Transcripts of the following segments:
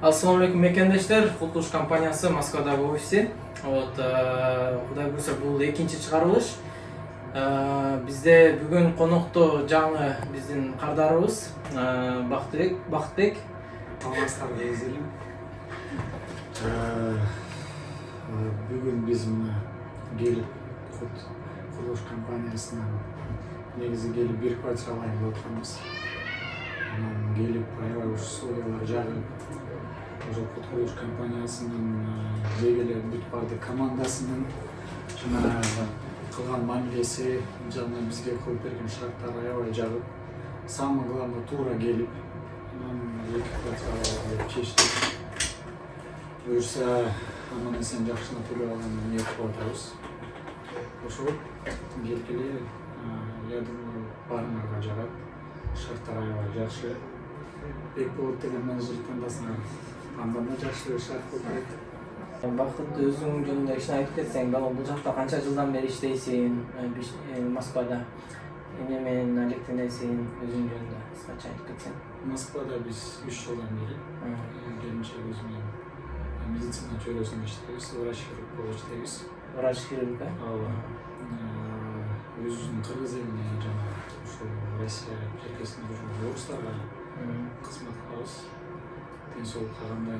Ассаламу алейкум мекендештер, Култуш компаниясы Москвадагы офиси. Вот, Кудай буйрса бул экинчи чыгарылыш. Бизде бүгүн конокто жаңы биздин кардарыбыз Бактыбек. Алмастар Гейзелим. Бүгүн биз мына келип курулуш компаниясынан негизи келип бир квартира алайын деп атканбыз. Анан келип аябай ушу условиялар жагып, ошо курулуш компаниясынын деги эле бүт баардык командасынын жана кылган мамилеси жана бизге коюп берген шарттар аябай жагып, самое главное туура келип, анан эки квартира алалы деп чечтик. Буюрса аман эсен жакшылап төлөп алганга ниет кылып атабыз. Ошол келгиле, я думаю, баарыңарга жагат. Шарттар аябай жакшы. Бекболот деген менеджер тандасаңар, андан да жакшы шарт болуп кетти. Бакыт өзүң жөнүндө кичине айтып кетсең, бул жакта канча жылдан бери иштейсиң, Москвада эмне менен алектенесиң, өзүң жөнүндө кыскача айтып кетсең. Москвада биз 3 жылдан бери келинчек өзүм медицина чөйрөсүндө иштейбиз, врач-хирург болуп иштейбиз. Врач-хирург, Ооба. Өзүбүздүн кыргыз элине жана ушул Россия желкесинде жүргөн орустарга кызмат кылабыз. Ден соолукка кандай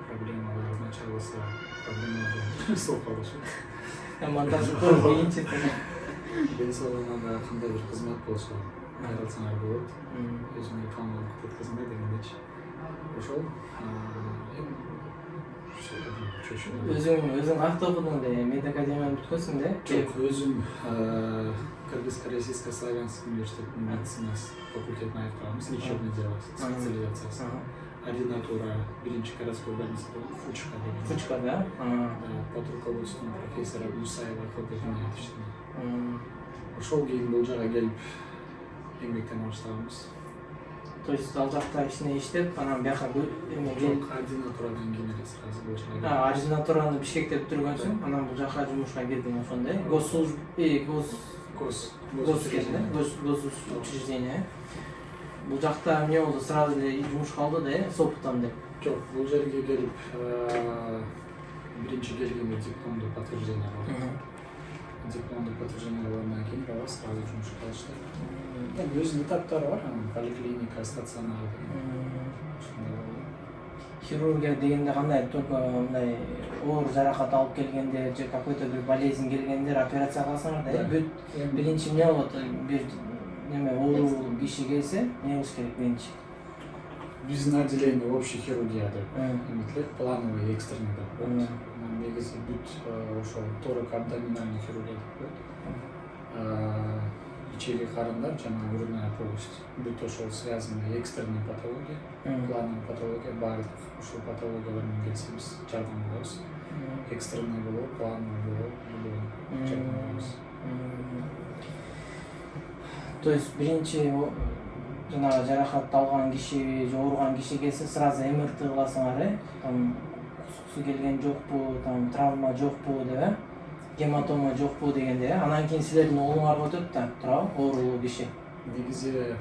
проблемалар начар болсо, проблемаларды сокко алышабыз. Монтажы көп кийинчи. Ден соолугуна кандай бир кызмат болсо, кайрылсаңар болот. Өзүңө таанылып кеткизме дегендечи. Ошол Өзүң кайякта окудуң де, медакадемияны бүткөнсүң де? Жок, өзүм Кыргызско-Российско славянский университетинин медицина факультетин аяктаганбыз, лечебный дело специализациясы. Ординатура биринчи городской больницада Фучка деген. Фучка, да? Под руководством профессора Мусаева Кобдетиновичтин. Ошол кийин бул жага келип эмгектене баштаганбыз. То есть ал жакта кичине иштеп, анан бияка Жок, ординатурадан кийин эле сразу бул жага. Ординатураны Бишкекте бүтүргөнсүң, анан бул жака жумушка кирдиң ошондой. Госучреждение. Бул жакта эмне болду, сразу эле жумушка алды да, с опытом деп. Жок, бул жерге келип биринчи келгенде дипломдук подтверждение алдым. Дипломдук подтверждение алгандан кийин сразу жумушка алышты. Өзүнүн этаптары бар, поликлиника, стационар. Хирургия дегенде кандай, только мындай оор жаракат алып келгенде же какой-то бир болезнь келгенде операция кыласыңар да, бүт биринчи эмне болот, бир неме оору киши келсе, эмне кылыш керек биринчи? Биздин отделение общей хирургия деп эметилет, плановый, экстренный деп коет. Негизи бүт ошол торак-абдоминальный хирургия деп коет. Ичеги карындар жана грудная полость. Бүт ошол связанный экстренный патология, плановый патология, баардык ушул патологиялар менен келсе биз жардам беребиз. Экстренный болобу, плановый болобу, жардам беребиз. То есть биринчи жанагы жаракат алган киши же ооруган киши келсе, сразу МРТ кыласыңар, там кусуксу келген жокпу, там травма жокпу деп, гематома жокпу дегенде, анан кийин силердин оолуңарга өтөт да, туурабы, оорулуу киши. Негизи,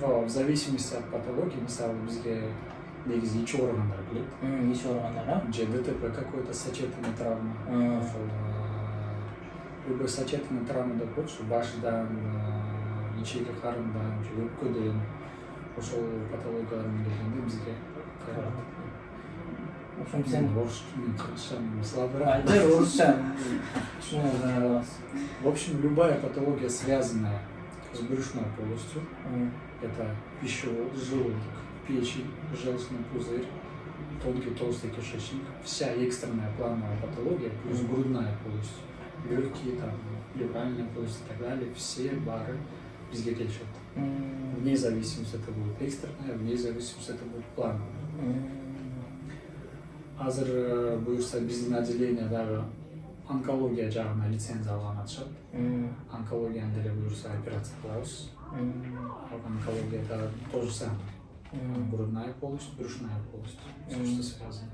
в зависимости от патологии, мисалы бизге негизи ич ооругандар келет. Ич ооругандар, же ДТП какой-то сочетанный травма. Любой сочетанный травма деп коет, ушу башыдан, ичеги карындан, же өпкөдөн ошол патологиялар менен келгенде бизге кайрылат. В общем, сен кыргызча слабыраак. Айтыр орусча түшүнө аласыз. В общем, любая патология, связанная с брюшной полостью, это пищевод, желудок, печень, желчный пузырь, тонкий толстый кишечник, вся экстренная плановая патология, плюс грудная полость, легкие, там, плевральная полость и так далее, все бары бизге келишет. Вне зависимости это будет экстренная, вне зависимости это будет плановая. Азыр буюрса биздин отделение дагы онкология жагына лицензия алган атышат. Онкологияны деле буюрса операция кылабыз. Онкологияда то же самое. Грудная полость, брюшная полость. Все, что связано.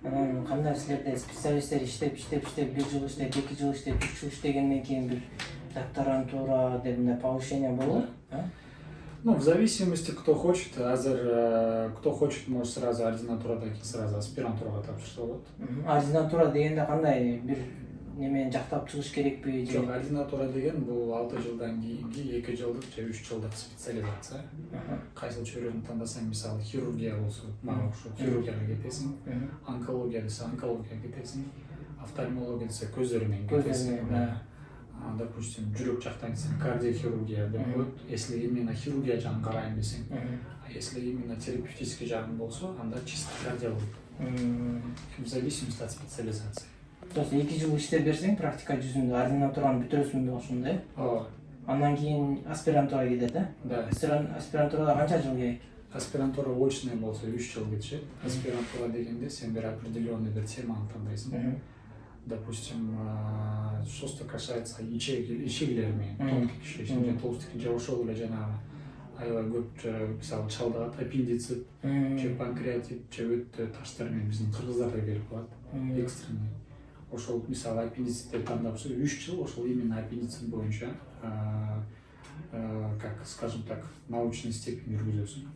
Анан кандай силерде специалисттер иштеп, бир жыл иштеп, 2 жыл иштеп, 3 жыл иштегенден кийин бир докторантура деп повышение болот? Ну, в зависимости, кто хочет, кто хочет, может сразу ординатурадан кейін сразу аспирантураға тапсырса болады. Ординатура дегенде кандай бир немени жактап чыгыш керекпи же? Жок, ординатура деген бул 6 жылдан кийинки 2 жылдык же 3 жылдык специализация. Кайсыл чөйрөдү тандасаң, мисалы хирургия болсо, мага окшоп хирургияга кетесиң, онкология десе онкологияга кетесиң, офтальмология десе көздөрүнөн кетесиң. Допустим, жүрөк жактан десең кардиохирургия деп коет. Если именно хирургия жагын карайм десең, а если именно терапевтический жагын болсо, анда чисто кардиология. В зависимости от специализации. То есть 2 жыл иштеп берсең, практика жүзүндө ординатураны бүтүрөсүң ошондой. Ооба. Андан кийин аспирантура кетет, Да. Аспирантурада канча жыл керек? Аспирантура очный болсо 3 жыл кетишет. Аспирантура дегенде сен бир определенный бир теманы тандайсың. Допустим, что касается ичегилер менен, тонкий киши, же толстый же ошол эле жанагы аябай көп мисалы чалдыгат, аппендицит, же панкреатит, же өтө таштар менен биздин кыргыздарда келип калат. Экстренный. Ошол мисалы аппендицитти тандапсы 3 жыл ошол именно аппендицит боюнча как скажем так, научный степень жүргүзөсүң.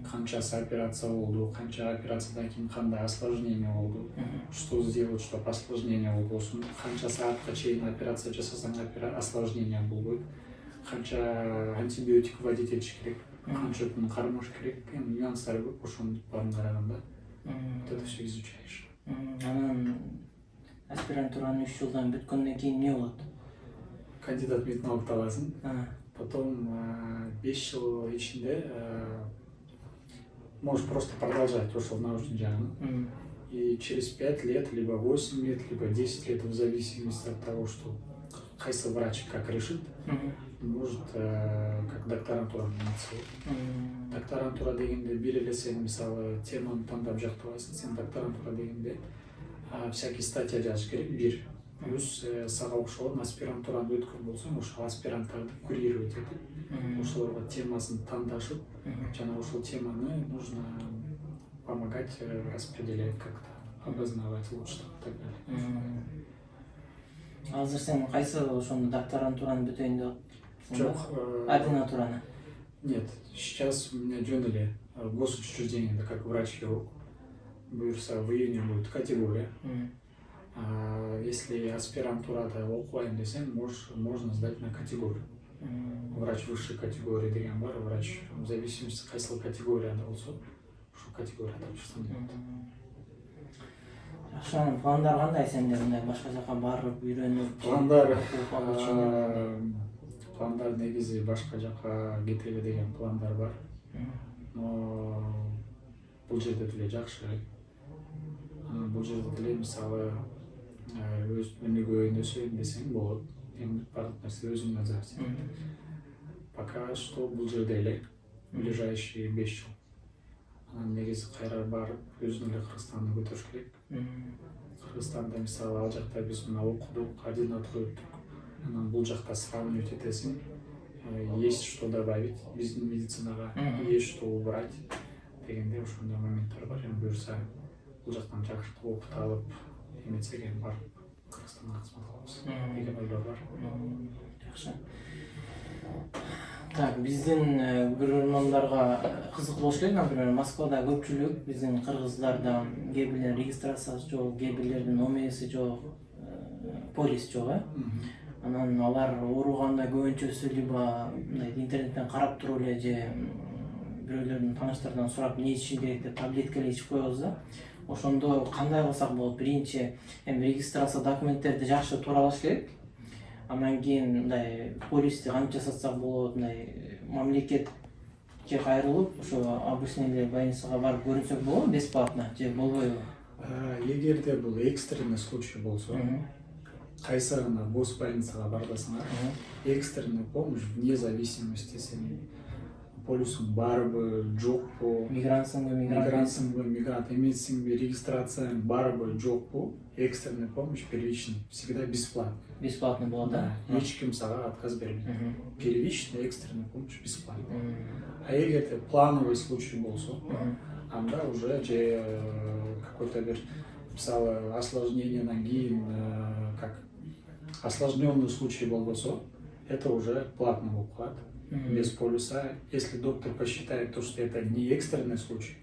Канчасы операция болду, канча операциядан кийин кандай осложнение болду, что сделать, чтобы осложнение болбосун, канча саатка чейин операция жасасаң осложнение болбойт, канча антибиотик вводить этиш керек, канча күн кармаш керек, нюанстары көп ошонун баарын караганда. Это все изучаешь. Анан аспирантураны 3 жылдан бүткөндөн кийин эмне болот? Кандидат меднаук аласың. Потом 5 жыл ичинде можешь просто продолжать ошол научный жагын. И через 5 лет, либо 8 лет, либо 10 лет, в зависимости от того, что кайсы врач как решит, может как докторантура меняться. Докторантура дегенде бир эле сен мисалы теманы тандап жактабайсың, сен докторантура дегенде всякий статья жазыш керек бир. Плюс сага окшогон аспирантураны өткөн болсоң, ошол аспиранттарды курировать этип, ошолорго темасын тандашып, жана ошол теманы нужно помогать распределять как-то, обосновать лучше и так далее. Азыр сен кайсы ошондо докторантураны бүтөйүн деп атасың? Жок, ординатураны. Нет, сейчас у меня жөн эле госучреждениеде как врач-хирург. Буюрса в июне будет категория. Если аспирантурада окуайм десең, можно сдать на категорию. Врач высшей категории деген бар, врач в зависимости кайсыл категорияда болсо, ошол категорияда тапшырсаң болот. Жакшы, анан пландар кандай сенде, мындай башка жака барып, үйрөнүп? Пландар негизи башка жака кетели деген пландар бар. Но бул жерде деле жакшы. Бул жерде деле мисалы өз өнүгөйүн өсөйүн десең болот. Эми бардык нерсе өзүңдөн зависит. Пока что бул жерде эле ближайшие 5 жыл. Анан негизи кайра барып өзүң эле Кыргызстанды көтөрүш керек. Кыргызстанда мисалы ал жакта биз мына окудук, ординатура өттүк. Анан бул жакта сравнивать этесиң. Есть что добавить биздин медицинага, есть что убрать дегенде ошондой моменттер бар. Эми буюрса бул жактан жакшы окуп алып, эметсек эми барып Кыргызстанга кызмат кылабыз деген ойлор бар. Жакшы. Так, биздин көрөрмандарга кызык болуш керек. Например, Москвада көпчүлүк биздин кыргыздардан кээ бирлердин регистрациясы жок, кээ бирлердин ОМСи жок, полис жок, Анан алар ооруганда көбүнчөсү либо интернеттен карап туруп эле же бирөөлөрдүн тааныштарынан сурап эмне ичишим керек деп таблетка эле ичип коебуз да. Ошондо кандай кылсак болот? Биринчи, эми регистрация документтерди жакшы тууралаш керек. Андан кийин мындай полисти кантип жасатсак болот, мындай мамлекетке кайрылып, ошо обычный эле больницага барып көрүнсөк болобу, бесплатно же болбойбу? Эгерде бул экстренный случай болсо, кайсы гана госпольницага барбасаңар, экстренный помощь вне зависимости сен полисуң барбы, жокпу, мигрантсыңбы, мигрант эмессиңби, регистрацияң барбы, жокпу, экстренный помощь первичный всегда бесплатно. Бесплатно болот, да? Эч ким сага отказ бербейт. Первичный экстренный помощь бесплатно. А эгерде плановый случай болсо, анда уже же какой-то бир мисалы осложненияден кийин как осложненный случай болбосо, это уже платно болуп калат. без полиса. Если доктор посчитает то, что это не экстренный случай,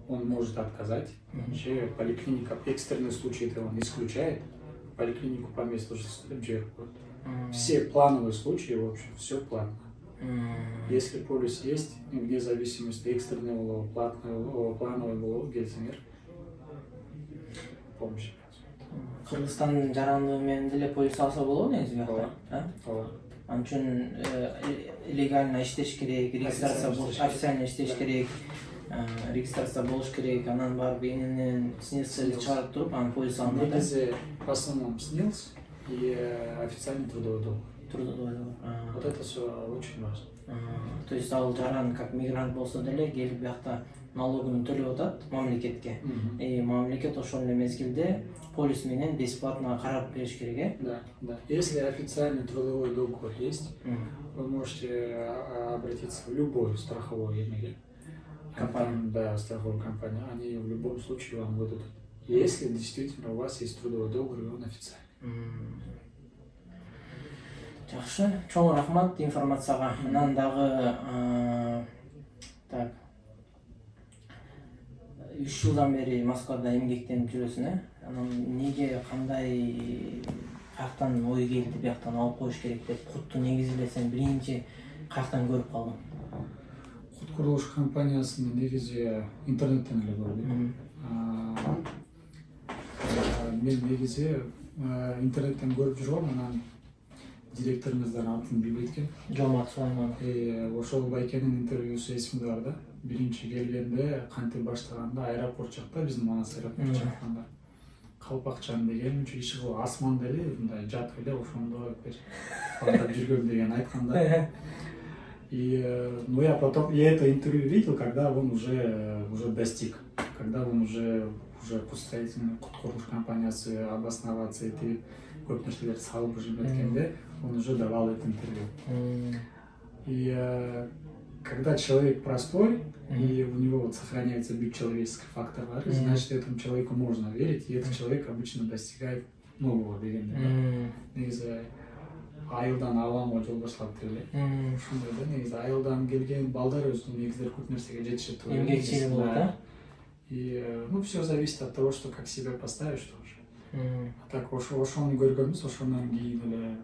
он может отказать. Вообще поликлиника экстренный случай это он исключает. Поликлинику по месту жительства. Все плановые случаи, в общем, все платно. Если полис есть, вне зависимости экстренного, планового гельзамер, помощь оказывает. Кыргызстандын жарандыгы менен деле полис алса болобу негизи бияка? Ооба. Ал үчүн легально иштеш керек, регистрация официально иштеш керек, регистрация болуш керек, анан барып эненен снилсти чыгарып туруп, анан полис алынат. Негизи в основном снилс и официальный трудовой договор. Вот это все очень важно. То есть ал жаран как мигрант болсо деле келип биякта налогун төлөп атат мамлекетке. Мамлекет ошол эле мезгилде полис менен бесплатно карап бериш керек, Да, да. Если официальный трудовой договор есть, вы можете обратиться в любой страховой компанию, да, страховую компанию, они в любом случае вам выдадут. Если действительно у вас есть трудовой договор, и он официальный. Жакшы, чоң рахмат информацияга. Анан дагы так 3 жылдан бери Москвада эмгектенип жүрөсүң, Анан неге кандай каяктан ой келди бияктан алып коюш керек деп кутту негизи эле сен биринчи каяктан көрүп калдың? Кут курулуш компаниясын негизи интернеттен эле көрдүм. Мен негизи интернеттен көрүп жүргөм, анан директоруңуздан атын билбейт экен. Жомарт Сулайман. Ошол байкенин интервьюсу эсимде бар да. Биринчи келгенде кантип баштаганда аэропорт жакта биздин Манас аэропорт жакында Калпакчан деген иши кылып асманда эле мындай жатып эле ошондо бир кантип жүргөм деген айткан да. Ну я потом это интервью видел, когда он уже достиг, когда он уже представительный кут курулуш компаниясы обосноваться этип көп нерселерди салып уже эткенде он уже давал это интервью. И когда человек простой, и у него вот сохраняется бесчеловеческий фактор, значит, этому человеку можно верить, и этот человек обычно достигает нового дегенде. Негизи айылдан алам жол башлап деле. Ушундай да, негизи айылдан келген балдар өзүнүн негизи көп нерсеге жетишет. Эмгекчил болот, да? И все зависит от того, что как себя поставишь тоже. А так ошону көргөнбүз, ошондон кийин эле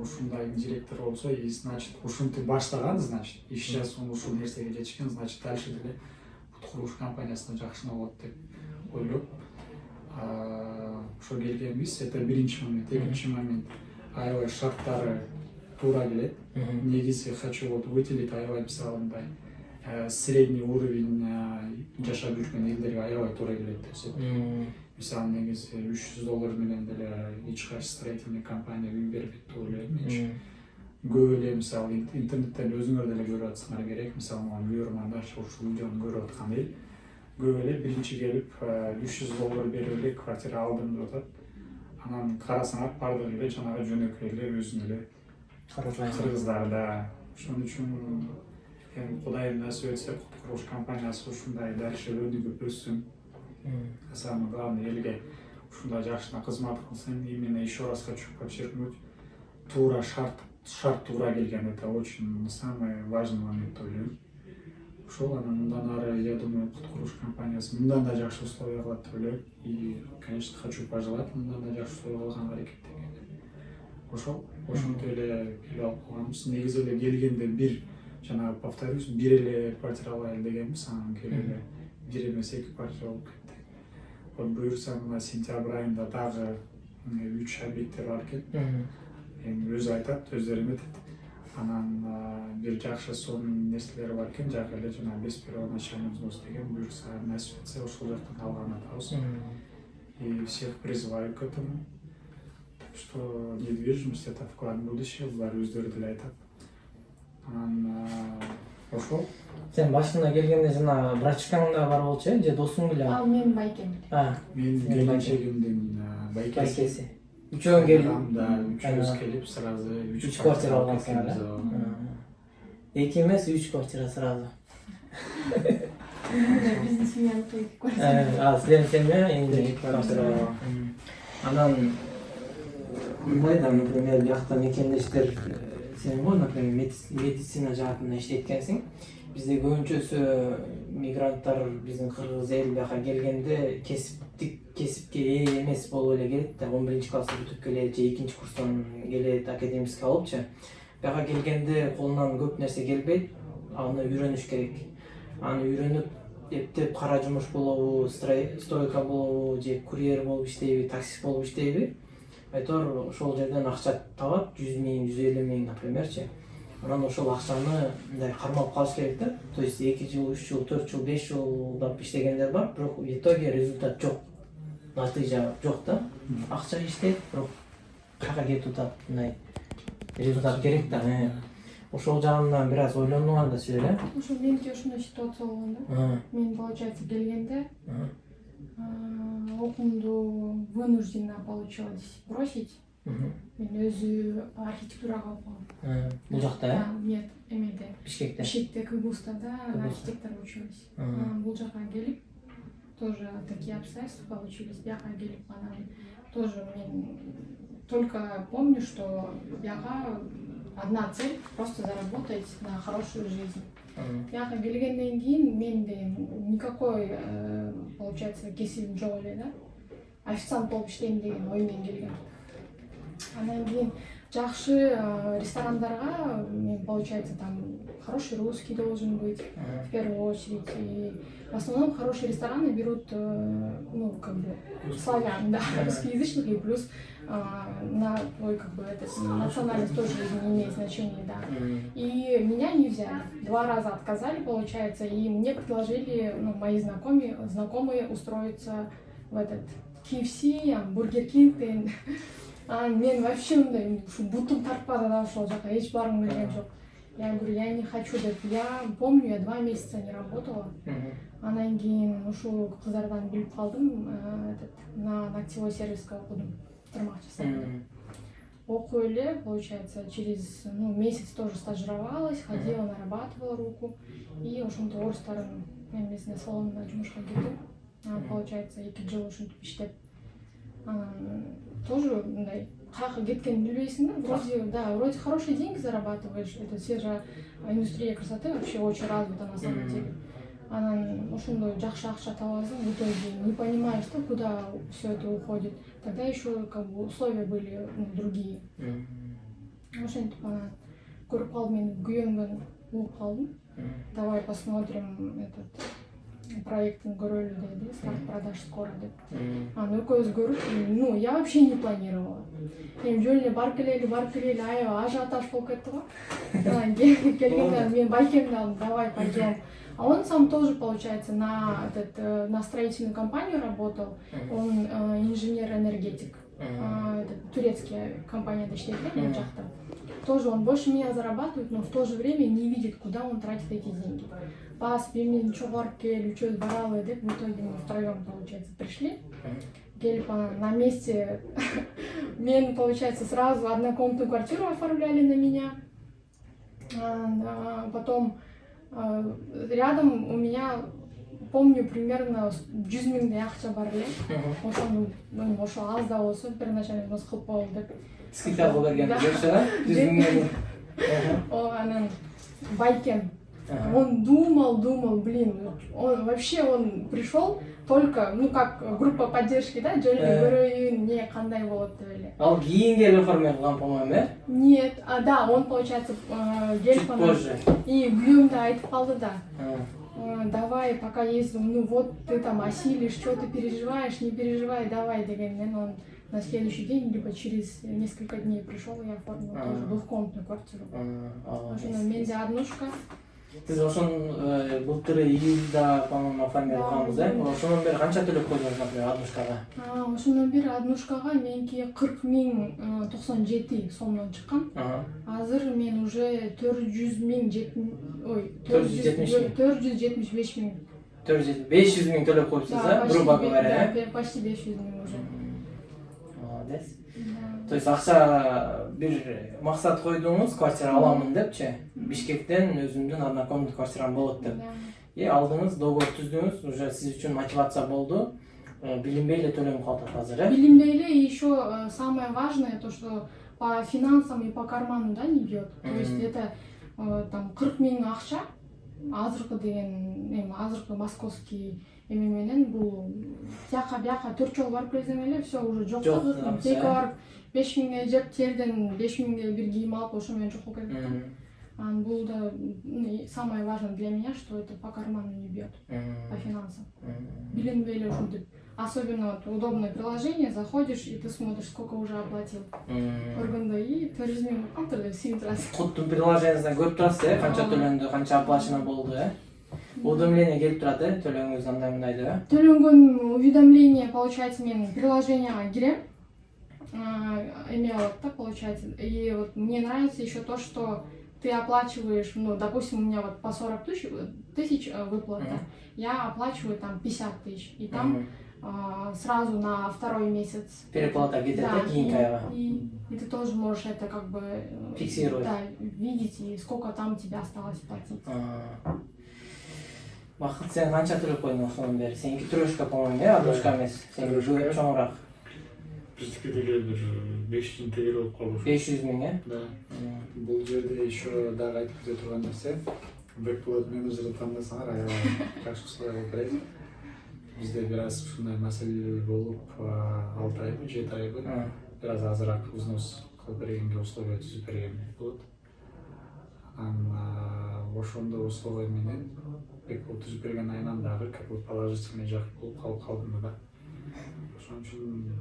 ушундай директор болсо, и значит ушинтип баштаган, значит, и сейчас он ушул нерсеге жетишкен, значит дальше деле кут курулуш компаниясына жакшына болот деп ойлоп ошо келгенбиз. Это биринчи момент. Экинчи момент, аябай шарттары туура келет. Негизи хочу вот выделить аябай мисалы мындай средний уровень жашап жүргөн элдерге аябай туура келет деп. Мисалы негизи $300 менен деле эч кайсы строительный компания үй бербейт деп ойлойм мен. Көп эле мисалы интернеттен өзүңөр деле көрүп атсаңар керек. Мисалы үйөрмандар ушул видеону көрүп аткан эл көп эле биринчи келип $300 берип эле квартира алдым деп атат. Анан карасаңар бардыгы эле жанагы жөнөкөй эле өзүнүн эле кыргыздар да. Ошон үчүн Кудайым насип этсе кут курулуш компаниясы ушундай дальше өнүгүп өссүн. Самое главное, элге ушундай жакшына кызмат кылсын. Именно еще раз хочу подчеркнуть, туура шарт туура келген, это очень самый важный момент деп ойлойм. Ошол анан мындан ары, я думаю, кут курулуш компаниясы мындан да жакшы условия кылат деп ойлойм. И, конечно, хочу пожелать мындан да жакшы условия кылганга аракеттенген. Ошентип эле келип алып койгонбуз. Негизи эле келгенде бир, жана повторюсь, бир эле квартира алайлы дегенбиз, анан келип эле бир эмес 2 квартира болуп кетти. Вот буюрса мына сентябрь айында дагы 3 объекттер бар экен. Эми өзү айтат, өздөрү эметет. Анан бир жакшы сонун нерселери бар экен, жак эле жана без первоначальный взнос деген, буюрса насип этсе ошол жактан алган атабыз. И всех призываю к этому. Так что недвижимость — это вклад в будущее, булар өздөрү деле айтат. Анан ошол. Сен башына келгенде жана брачкаң да бар болчу, же досуң беле? Ал менин байкем. Менин келинчегимдин байкеси. Үчөө келип, да, үчөөбүз келип сразу 3 квартира алгансыңар да? 2 эмес, 3 квартира сразу. Биздин семьяныкы 2 квартира. Силердин семья эми 2 квартира. Анан мындай да, например, биякта мекендештер Сен ғой, например, медицина жаатында иштейткенсиң. Бизде көбүнчөсү мигранттар биздин кыргыз эл бияка келгенде кесипке ээ эмес болуп эле келет да, 11 классты бүтүп келет же 2 курстан келет, академический алыпчы. Бияка келгенде колунан көп нерсе келбейт, аны үйрөнүш керек. Аны үйрөнүп эптеп кара жумуш болобу, стройка болобу, же курьер болуп иштейби, таксист болуп иштейби, айтор ошол жерден акча табат, 100 000, 150 000, напримерчи. Анан ошол акчаны мындай кармап калыш керек да. То есть 2 жыл, 3 жыл, 4 жыл, 5 жылдап иштегендер бар, бирок в итоге результат жок. Натыйжа жок да. Акча иштейт, бирок каяка кетип атат, мындай результат керек да. Ошол жагынан бир аз ойлондум анда сиз эле. Ошо меники ушундай ситуация болгон да. Мен, получается, келгенде окуумду вынуждена получилось бросить. Мен өзү архитектурага окугам. Бул жакта, Нет, эмеде. Бишкекте, КГУстада архитектор училась. Бул жака келип, тоже такие обстоятельства получились. Бияка келип, анан тоже мен только помню, что бияка одна цель — просто заработать на хорошую жизнь. Бияка келгенден кийин менде никакой, получается, кесибим жок эле да. Официант болуп иштейм деген ой менен келгем. Анан кийин жакшы ресторандарга мен, получается, там хороший русский должен быть в первую очередь. И в основном хорошие рестораны берут, ну, как бы славян, да, русскоязычных, и плюс на твой, как бы, национальность тоже не имеет значения, да. И меня не взяли. 2 раза отказали, получается, и мне предложили, ну, мои знакомые устроиться в этот KFC, Burger King. Мен вообще мындай бутум тартпады да ошол жака, эч баргым келген жок. Я говорю, я не хочу деп. Я помню, я 2 месяца не работала. Анан кийин ушул кыздардан билип калдым, на ногтевой сервиске окудум, тырмак жасадым. Окуй эле, получается, через месяц тоже стажировалась, ходила, нарабатывала руку. И ошентип орустардын эмесине, салонуна жумушка кирдим. Получается, 2 жыл ушинтип иштеп. Тоже, мындай, каяка кеткенин билбейсиң да, вроде хорошие деньги зарабатываешь. Это все же индустрия красоты вообще очень развита на самом деле. Анан ошондой жакшы акча табасың, в итоге не понимаешь, да, куда все это уходит. Тогда еще как бы условия были другие. Ошентип анан көрүп калдым, мен күйөнгөн угуп калдым. Давай посмотрим этот проектин көрөлү деди, старт продаж скоро деп. Экөөбүз көрүп, ну, я вообще не планировала. Эми жөн эле барып келели, аябай ажиотаж болуп кетти го. Келгенде мен байкемди алдым, давай пойдем. А он сам тоже, получается, на строительную компанию работал. Он инженер-энергетик. Турецкая компания иштейт бул жакта. Тоже он больше меня зарабатывает, но в то же время не видит, куда он тратит эти деньги. Бас, мен чогорып кел, үчөөбүз баралы деп, в итоге мы втроем, получается, пришли. Келип на месте мен, получается, сразу однокомнатную квартиру оформляли на меня. Потом рядом у меня, помню, примерно 100 000 акча бар эле. Ошо аз да болсо первоначально взнос кылып коелу деп. Скидка кылып берген жакшы, 100 000. Анан байкем. Он думал, блин, он пришел только, ну, как группа поддержки, да, жөлү көрөйүн, не кандай болот деп эле. Ал кийин келип оформлой кылган, по-моему, э? Нет, да, он, получается, чуть позже. И күйөөм да айтып калды да. Давай, пока ездим, ну вот ты там осилишь, что ты переживаешь, не переживай, давай, дегенмен он на следующий день, либо через несколько дней пришел и оформил тоже двухкомнатную квартиру. Ошондо менде однушка. Сиз ошон былтыр июлда, по-моему, оформлганбыз, э? Ошондон бери канча төлөп койдуңуз, например, однушкага? Ошондон бери однушкага меники 40 097 сомдон чыккан. Азыр мен уже 475 000. 500 000 төлөп коюпсуз, э? Грубо говоря, да, почти 500 000 уже. Молодец. То есть акча бир максат койдуңуз, квартира аламын депчи, Бишкектен өзүмдүн однокомнатный квартирам болот деп. Алдыңыз, договор түздүңүз, уже сиз үчүн мотивация болду. Билинбей эле төлөнүп калат азыр, э? Билинбей эле, и еще самое важное то, что по финансам и по карману, да, не бьет. То есть это там 40 000 акча, азыркы деген азыркы московский эме менен бул тияка бияка 4 жолу барып келсең эле все уже жок да, тейке барып 5 000 жеп терден 5 000 бир кийим алып ошо менен жок болуп кетет да. Бул да самое важное для меня, что это по карману не бьет, по финансам. Билинбей эле ушинтип. Особенно вот удобное приложение, заходишь и ты смотришь, сколько уже оплатил. Органда и туризм антылы сүйүп турасың. Куттун приложениясынан көрүп турасыз, канча төлөндү, канча оплачено болду, уведомление келип турат, төлөңүз андай мындай деп. Төлөнгөн уведомление, получается, мен приложенияга кирем, эме болот да, получается. И вот мне нравится еще то, что ты оплачиваешь, ну, допустим, у меня вот по 40 тысяч выплата, я оплачиваю там 50 тысяч, и там сразу на второй месяц Переплата где-то да, и ты тоже можешь это как бы фиксировать, да, видеть, и сколько там тебе осталось платить. Бакыт, сен канча төлөп койдуң ошонун бери? Сеники трешка, по-моему, адрушка эмес. Сеники чоңураак. Биздики деле бир 500 тегел болуп калыш. 500 000, Да. Бул жерде еще дагы айтып кете турган нерсе, бэкплот менеджерди тандасаңар аябай жакшы условия болуп берет. Бизде бир аз ушундай маселелер болуп, 6 айбы, 7 айбы бир аз азыраак взнос кылып бергенге условия түзүп берген болот. Ошондо условия менен бэкплот түзүп берген айынан дагы как бы положительный жак болуп калып калдым да. Ошон үчүн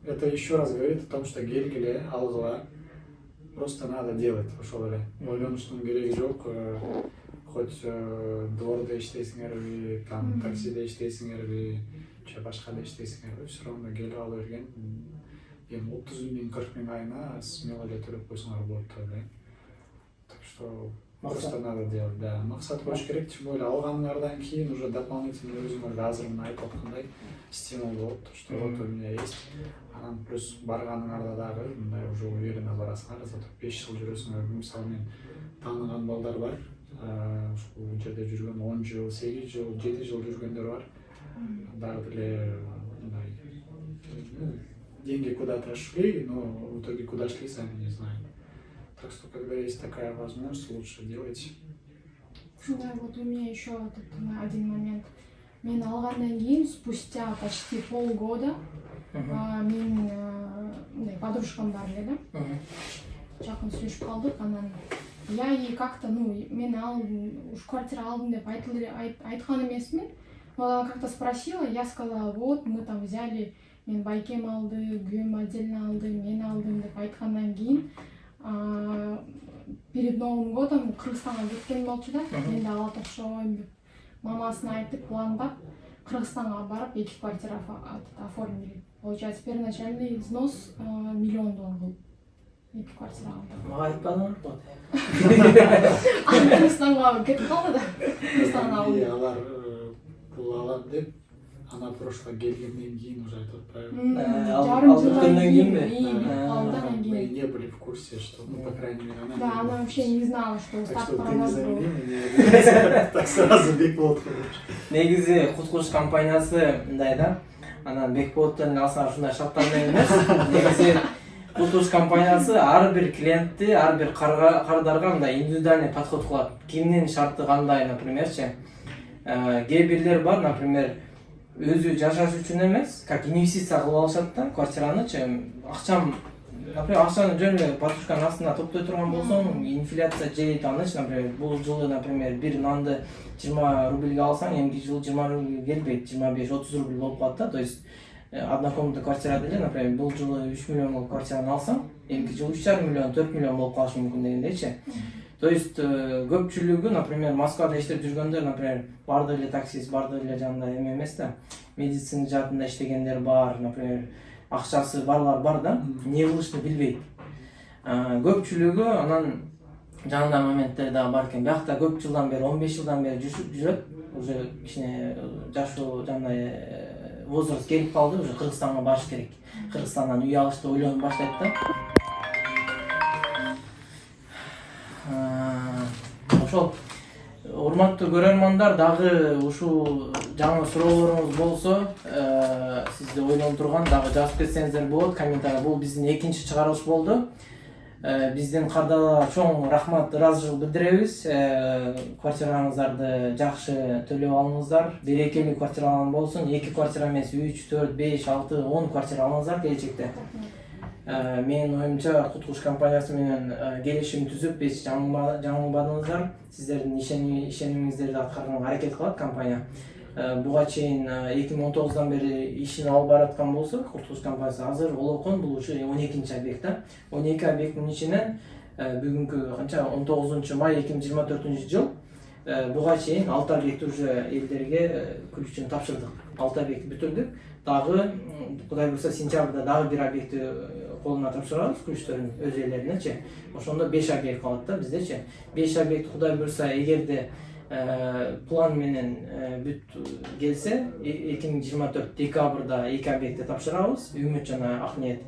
это еще раз говорит о том, что келгиле, алгыла, просто надо делать ошол эле. Ойлонуштун кереги жок. Хоть дворда иштейсиңерби, там таксиде иштейсиңерби, же башкада иштейсиңерби, все равно келип ала берген. Эми 30 000, 40 000 айына смело эле төлөп койсоңор болот деп ойлойм. Так что просто надо делать, да. Максат коюш керек, тем более алганыңардан кийин уже дополнительно өзүңөргө азыр мына айтып аткандай стимул болот, что вот у меня есть. Анан плюс барганыңарда дагы мындай уже уверенно барасыңар, зато 5 жыл жүрөсүңөр. Мисалы мен тааныган балдар бар. Ушул жерде жүргөн 10 жыл, 8 жыл, 7 жыл жүргөндөр бар. Дагы деле мындай деньги куда-то шли, но в итоге куда шли, сами не знаем. Так что, когда есть такая возможность, лучше делать. Да, вот у меня еще один момент. Мен алгандан кийин спустя почти полгода мен подружкам бар эле да. Жакын сүйлөшүп калдык, анан я ей как-то, мен уж квартира алдым деп айткан эмесмин. Но она как-то спросила, я сказала, вот мы там взяли, мен байкем алды, күйөөм отдельно алды, мен алдым деп айткандан кийин перед Новым годом Кыргызстанга кеткен болчу да. Мен да ала окшойм деп мамасына айтып, пландап Кыргызстанга барып 2 квартира оформили. Получается, первоначальный взнос $1 000 000 был. 2 квартира алдым. Мага айтпадыңар го? Кыргызстанга кетип калды да. Кыргызстанга алды. Алар бул алам деп, ана прошлый келгенден кийин уже айтып атпайбы. Жарым жылдан кийинби? Мы не были в курсе, что, по крайней мере, она... Да, она вообще не знала, что так старт что ты не продаж был. заведи меня, так сразу бекплот. Негизи куткуруш компаниясы мындай да. Анан бекплоттон алсаңар ушундай шарттарда эмес. Негизи куткуруш компаниясы ар бир клиентти, ар бир кардарга мындай индивидуальный подход кылат. Кимдин шарты кандай, напримерчи. Кээ бирлер бар, например, өзү жашаш үчүн эмес, как инвестиция кылып алышат да квартиранычы. Например, акчаны жөн эле подушканын астына топтой турган болсоң, инфляция жейт аныч, например, бул жылы, например, бир нанды 20 рубльге алсаң, эмки жылы 20 рубльге келбейт, 25-30 рубль болуп калат да. То есть однокомнатный квартира деле, например, бул жылы 3 миллионлук квартираны алсаң, эмки жылы 3,5 миллион, 4 миллион болуп калышы мүмкүн дегендейчи. То есть көпчүлүгү, например, Москвада иштеп жүргөндөр, например, барды эле таксист, барды эле жандай эме эмес да. Медицина жаатында иштегендер бар, например, акчасы барлар бар да, эмне кылышты билбейт. Көпчүлүгү анан жандай моменттер да бар экен. Биякта көп жылдан бери, 15 жылдан бери жүрөт. Уже кичине жашоо жандай возраст келип калды, уже Кыргызстанга барыш керек. Кыргызстандан үй алышты ойлонуп баштайт да. Ошол урматтуу көрөрмандар, дагы ушул жаңы суроолоруңуз болсо, сизде ойлонуп турган дагы жазып кетсеңиздер болот комментарийге. Бул биздин экинчи чыгарылыш болду. Биздин кардаларга чоң рахмат, ыраазычылык билдиребиз. Квартираңыздарды жакшы төлөп алыңыздар. Берекелүү квартира алган болсун. 2 квартира эмес, 3, 4, 5, 6, 10 квартира алыңыздар келечекте. Менин оюмча Куткуш компаниясы менен келишим түзүп, эч жаңылбадыңыздар. Сиздердин ишенимиңиздерди аткарганга аракет кылат компания. Буга чейин 2019-дан бери ишин алып бараткан болсо, Куткуш компаниясы азыр Олокон бул ушу 12-чи объект. 12 объекттин ичинен бүгүнкү канча 19 май 2024-жыл буга чейин 6 объект уже элдерге күлүш үчүн тапшырдык. 6 объект бүтүрдүк. Дагы Кудай буйрса сентябрда дагы бир объектти колуна тапшырабыз, күлүштөрүн өз элдеринечи. Ошондо 5 объект калат да биздечи. 5 объект Кудай буйрса эгерде план менен бүт келсе 2024 декабрда 2 объектти тапшырабыз, Үмүт жана Акниет.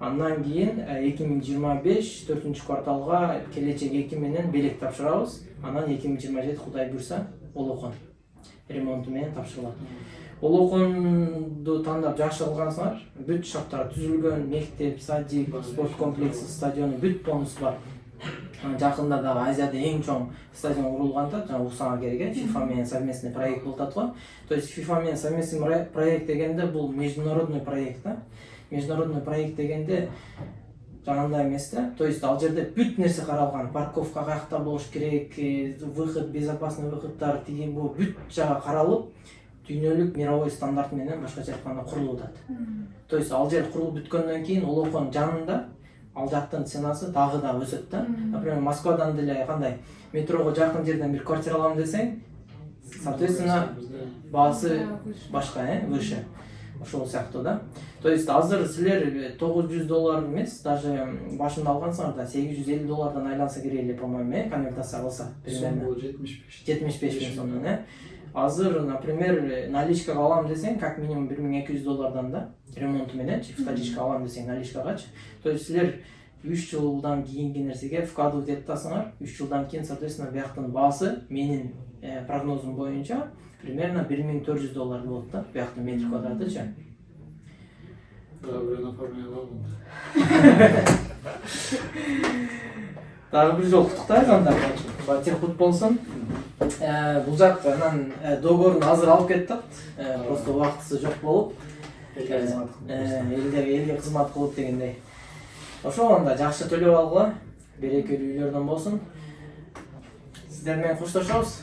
Андан кийин 2025 4 кварталга келечек 2 менен Белек тапшырабыз. Анан 2027 Кудай буйрса Олокон ремонту менен тапшырылат. Олоконду тандап жакшы кылгансыңар, бүт шарттар түзүлгөн, мектеп, садик, спорт комплекси, стадиону бүт бонус бар. Жакында да Азияда эң чоң стадион курулган да, жана уксаңар керек, FIFA менен совместный проект болуп атат. То есть FIFA менен совместный проект дегенде бул международный проект да. Международный проект дегенде жаңандай эмес да. То есть ал жерде бүт нерсе каралган. Парковка каякта болуш керек, выход, безопасный выходтар, тиги бу бүт жагы каралып, дүйнөлүк мировой стандарт менен башкача айтканда курулуп атат. То есть ал жер курулуп бүткөндөн кийин Олокон жанында ал жактын ценасы дагы да өсөт да. Например, Москвадан деле кандай метрого жакын жерден бир квартира алам десең, соответственно, баасы башка, выше. Ошол сыяктуу да. То есть азыр силер $900 эмес, даже башында алгансыңар да $850 айланса керек, по-моему, конвертация кылса. Примерно 75 миң сомдон, Азыр, например, наличкага алам десең, как минимум $1200 да, ремонту менен, втадичка алам десең наличкагачы. То есть силер 3 жылдан кийинки нерсеге вкладывать этип атасыңар, 3 жылдан кийин, соответственно, бияктын баасы менин прогнозум боюнча примерно $1400 болот да, бияктын метр квадратычы. Дагы бир оформление алгам. Дагы бир жол куттуктайбыз анда. Батирхут болсун. Бул жак анан договорун азыр алып кеттик. Просто убактысы жок болуп, элге кызмат кылып дегендей. Ошол анда жакшы төлөп алгыла, берекелүү үйлөрдөн болсун. Сиздер менен коштошобуз.